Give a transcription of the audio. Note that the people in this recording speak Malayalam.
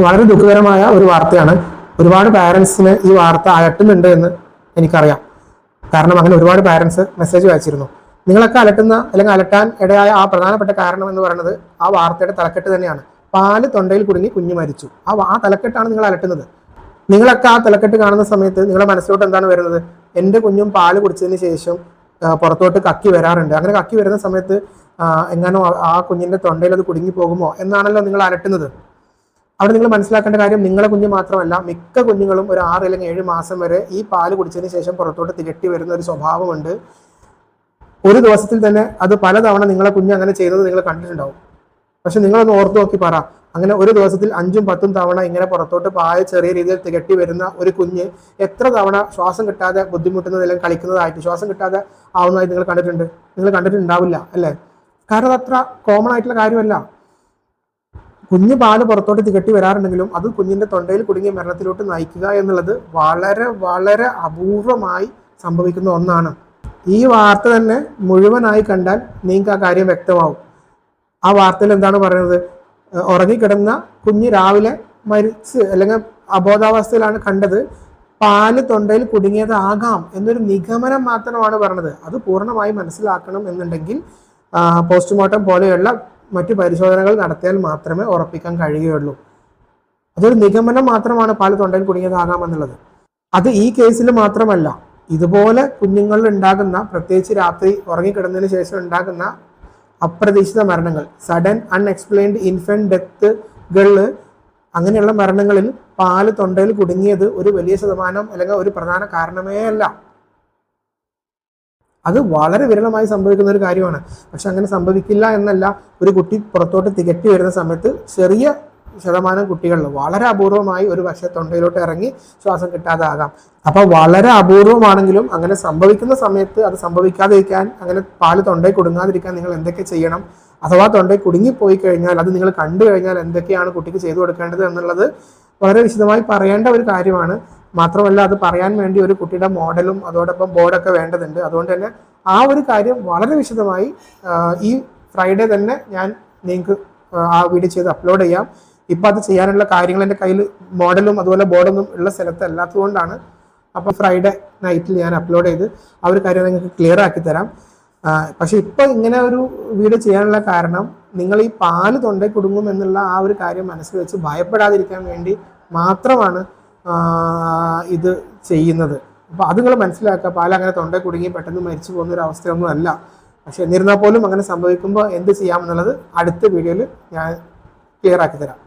വളരെ ദുഃഖകരമായ ഒരു വാർത്തയാണ്. ഒരുപാട് പാരൻസിന് ഈ വാർത്ത അലട്ടുന്നുണ്ട് എന്ന് എനിക്കറിയാം. കാരണം അങ്ങനെ ഒരുപാട് പാരൻസ് മെസ്സേജ് അയച്ചിരുന്നു. നിങ്ങളൊക്കെ അലട്ടുന്ന അല്ലെങ്കിൽ അലട്ടാൻ ഇടയായ ആ പ്രധാനപ്പെട്ട കാരണം എന്ന് പറയുന്നത് ആ വാർത്തയുടെ തലക്കെട്ട് തന്നെയാണ്. പാല് തൊണ്ടയിൽ കുടുങ്ങി കുഞ്ഞ് മരിച്ചു. ആ തലക്കെട്ടാണ് നിങ്ങൾ അലട്ടുന്നത്. നിങ്ങളൊക്കെ ആ തലക്കെട്ട് കാണുന്ന സമയത്ത് നിങ്ങളുടെ മനസ്സിലോട്ട് എന്താണ് വരുന്നത്? എൻ്റെ കുഞ്ഞും പാല് കുടിച്ചതിന് ശേഷം പുറത്തോട്ട് കക്കി വരാറുണ്ട്. അങ്ങനെ കക്കി വരുന്ന സമയത്ത് എങ്ങാനോ ആ കുഞ്ഞിൻ്റെ തൊണ്ടയിൽ അത് കുടുങ്ങി പോകുമോ എന്നാണല്ലോ നിങ്ങൾ അലട്ടുന്നത്. അവിടെ നിങ്ങൾ മനസ്സിലാക്കേണ്ട കാര്യം, നിങ്ങളെ കുഞ്ഞ് മാത്രമല്ല, മിക്ക കുഞ്ഞുങ്ങളും ഒരു 6 അല്ലെങ്കിൽ 7 മാസം വരെ ഈ പാല് കുടിച്ചതിന് ശേഷം പുറത്തോട്ട് തികട്ടി വരുന്ന ഒരു സ്വഭാവമുണ്ട്. ഒരു ദിവസത്തിൽ തന്നെ അത് പലതവണ നിങ്ങളെ കുഞ്ഞ് അങ്ങനെ ചെയ്യുന്നത് നിങ്ങൾ കണ്ടിട്ടുണ്ടാവും. പക്ഷെ നിങ്ങളൊന്ന് ഓർത്തു നോക്കി പറ, അങ്ങനെ ഒരു ദിവസത്തിൽ 5ഉം 10ഉം തവണ ഇങ്ങനെ പുറത്തോട്ട് പായ ചെറിയ രീതിയിൽ തികട്ടി വരുന്ന ഒരു കുഞ്ഞ് എത്ര തവണ ശ്വാസം കിട്ടാതെ ബുദ്ധിമുട്ടുന്നത് അല്ലെങ്കിൽ കളിക്കുന്നതായിട്ട് ശ്വാസം കിട്ടാതെ ആവുന്നതായിട്ട് നിങ്ങൾ കണ്ടിട്ടുണ്ട്? നിങ്ങൾ കണ്ടിട്ടുണ്ടാവില്ല അല്ലേ? കാരണം അത്ര കോമൺ ആയിട്ടുള്ള കാര്യമല്ല. കുഞ്ഞ് പാല് പുറത്തോട്ട് തികട്ടി വരാറുണ്ടെങ്കിലും അത് കുഞ്ഞിന്റെ തൊണ്ടയിൽ കുടുങ്ങിയ മരണത്തിലോട്ട് നയിക്കുക എന്നുള്ളത് വളരെ വളരെ അപൂർവമായി സംഭവിക്കുന്ന ഒന്നാണ്. ഈ വാർത്ത തന്നെ മുഴുവനായി കണ്ടാൽ നിങ്ങൾക്ക് ആ കാര്യം വ്യക്തമാവും. ആ വാർത്തയിൽ എന്താണ് പറയുന്നത്? ഉറങ്ങിക്കിടന്ന കുഞ്ഞ് രാവിലെ മരിച്ച് അല്ലെങ്കിൽ അബോധാവസ്ഥയിലാണ് കണ്ടത്. പാല് തൊണ്ടയിൽ കുടുങ്ങിയതാകാം എന്നൊരു നിഗമനം മാത്രമാണ് പറഞ്ഞത്. അത് പൂർണ്ണമായി മനസ്സിലാക്കണം എന്നുണ്ടെങ്കിൽ പോസ്റ്റ്മോർട്ടം പോലെയുള്ള മറ്റു പരിശോധനകൾ നടത്തിയാൽ മാത്രമേ ഉറപ്പിക്കാൻ കഴിയുകയുള്ളൂ. അതൊരു നിഗമനം മാത്രമാണ് പാല് തൊണ്ടയിൽ കുടുങ്ങിയതാകാമെന്നുള്ളത്. അത് ഈ കേസിൽ മാത്രമല്ല, ഇതുപോലെ കുഞ്ഞുങ്ങളിൽ ഉണ്ടാകുന്ന, പ്രത്യേകിച്ച് രാത്രി ഉറങ്ങിക്കിടന്നതിന് ശേഷം ഉണ്ടാകുന്ന അപ്രതീക്ഷിത മരണങ്ങൾ, സഡൻ അൺഎക്സ്പ്ലെയിൻഡ് ഇൻഫന്റ് ഡെത്തുകളിൽ, അങ്ങനെയുള്ള മരണങ്ങളിൽ പാല് തൊണ്ടയിൽ കുടുങ്ങിയത് ഒരു വലിയ ശതമാനം അല്ലെങ്കിൽ ഒരു പ്രധാന കാരണമേ അല്ല. അത് വളരെ വിരളമായി സംഭവിക്കുന്ന ഒരു കാര്യമാണ്. പക്ഷെ അങ്ങനെ സംഭവിക്കില്ല എന്നല്ല, ഒരു കുട്ടി പുറത്തോട്ട് തികട്ടി വരുന്ന സമയത്ത് ചെറിയ ശതമാനം കുട്ടികളിൽ വളരെ അപൂർവമായി ഒരു പക്ഷേ തൊണ്ടയിലോട്ട് ഇറങ്ങി ശ്വാസം കിട്ടാതെ ആകാം. അപ്പൊ വളരെ അപൂർവമാണെങ്കിലും അങ്ങനെ സംഭവിക്കുന്ന സമയത്ത് അത് സംഭവിക്കാതിരിക്കാൻ, അങ്ങനെ പാല് തൊണ്ടയിൽ കുടുങ്ങാതിരിക്കാൻ നിങ്ങൾ എന്തൊക്കെ ചെയ്യണം, അഥവാ തൊണ്ടയിൽ കുടുങ്ങിപ്പോയി കഴിഞ്ഞാൽ അത് നിങ്ങൾ കണ്ടു കഴിഞ്ഞാൽ എന്തൊക്കെയാണ് കുട്ടിക്ക് ചെയ്തു കൊടുക്കേണ്ടത് എന്നുള്ളത് വളരെ വിശദമായി പറയേണ്ട ഒരു കാര്യമാണ്. മാത്രമല്ല, അത് പറയാൻ വേണ്ടി ഒരു കുട്ടിയുടെ മോഡലും അതോടൊപ്പം ബോർഡൊക്കെ വേണ്ടതുണ്ട്. അതുകൊണ്ട് തന്നെ ആ ഒരു കാര്യം വളരെ വിശദമായി ഈ ഫ്രൈഡേ തന്നെ ഞാൻ നിങ്ങൾക്ക് ആ വീഡിയോ ചെയ്ത് അപ്ലോഡ് ചെയ്യാം. ഇപ്പം അത് ചെയ്യാനുള്ള കാര്യങ്ങൾ എൻ്റെ കയ്യിൽ മോഡലും അതുപോലെ ബോർഡൊന്നും ഉള്ള സ്ഥലത്ത് അല്ലാത്തതുകൊണ്ടാണ്. അപ്പോൾ ഫ്രൈഡേ നൈറ്റിൽ ഞാൻ അപ്ലോഡ് ചെയ്ത് ആ ഒരു കാര്യം നിങ്ങൾക്ക് ക്ലിയർ ആക്കി തരാം. പക്ഷെ ഇപ്പം ഇങ്ങനെ ഒരു വീഡിയോ ചെയ്യാനുള്ള കാരണം, നിങ്ങൾ ഈ പാല് തൊണ്ടയിൽ കുടുങ്ങും എന്നുള്ള ആ ഒരു കാര്യം മനസ്സിൽ വെച്ച് ഭയപ്പെടാതിരിക്കാൻ വേണ്ടി മാത്രമാണ് ഇത് ചെയ്യുന്നത്. അപ്പോൾ അത് നിങ്ങൾ മനസ്സിലാക്കുക. പാൽ അങ്ങനെ തൊണ്ടയിൽ കുടുങ്ങി പെട്ടെന്ന് മരിച്ചു പോകുന്ന ഒരു അവസ്ഥയൊന്നും അല്ല. പക്ഷെ എന്നിരുന്നാൽ പോലും അങ്ങനെ സംഭവിക്കുമ്പോൾ എന്ത് ചെയ്യാമെന്നുള്ളത് അടുത്ത വീഡിയോയിൽ ഞാൻ ക്ലിയർ ആക്കി തരാം.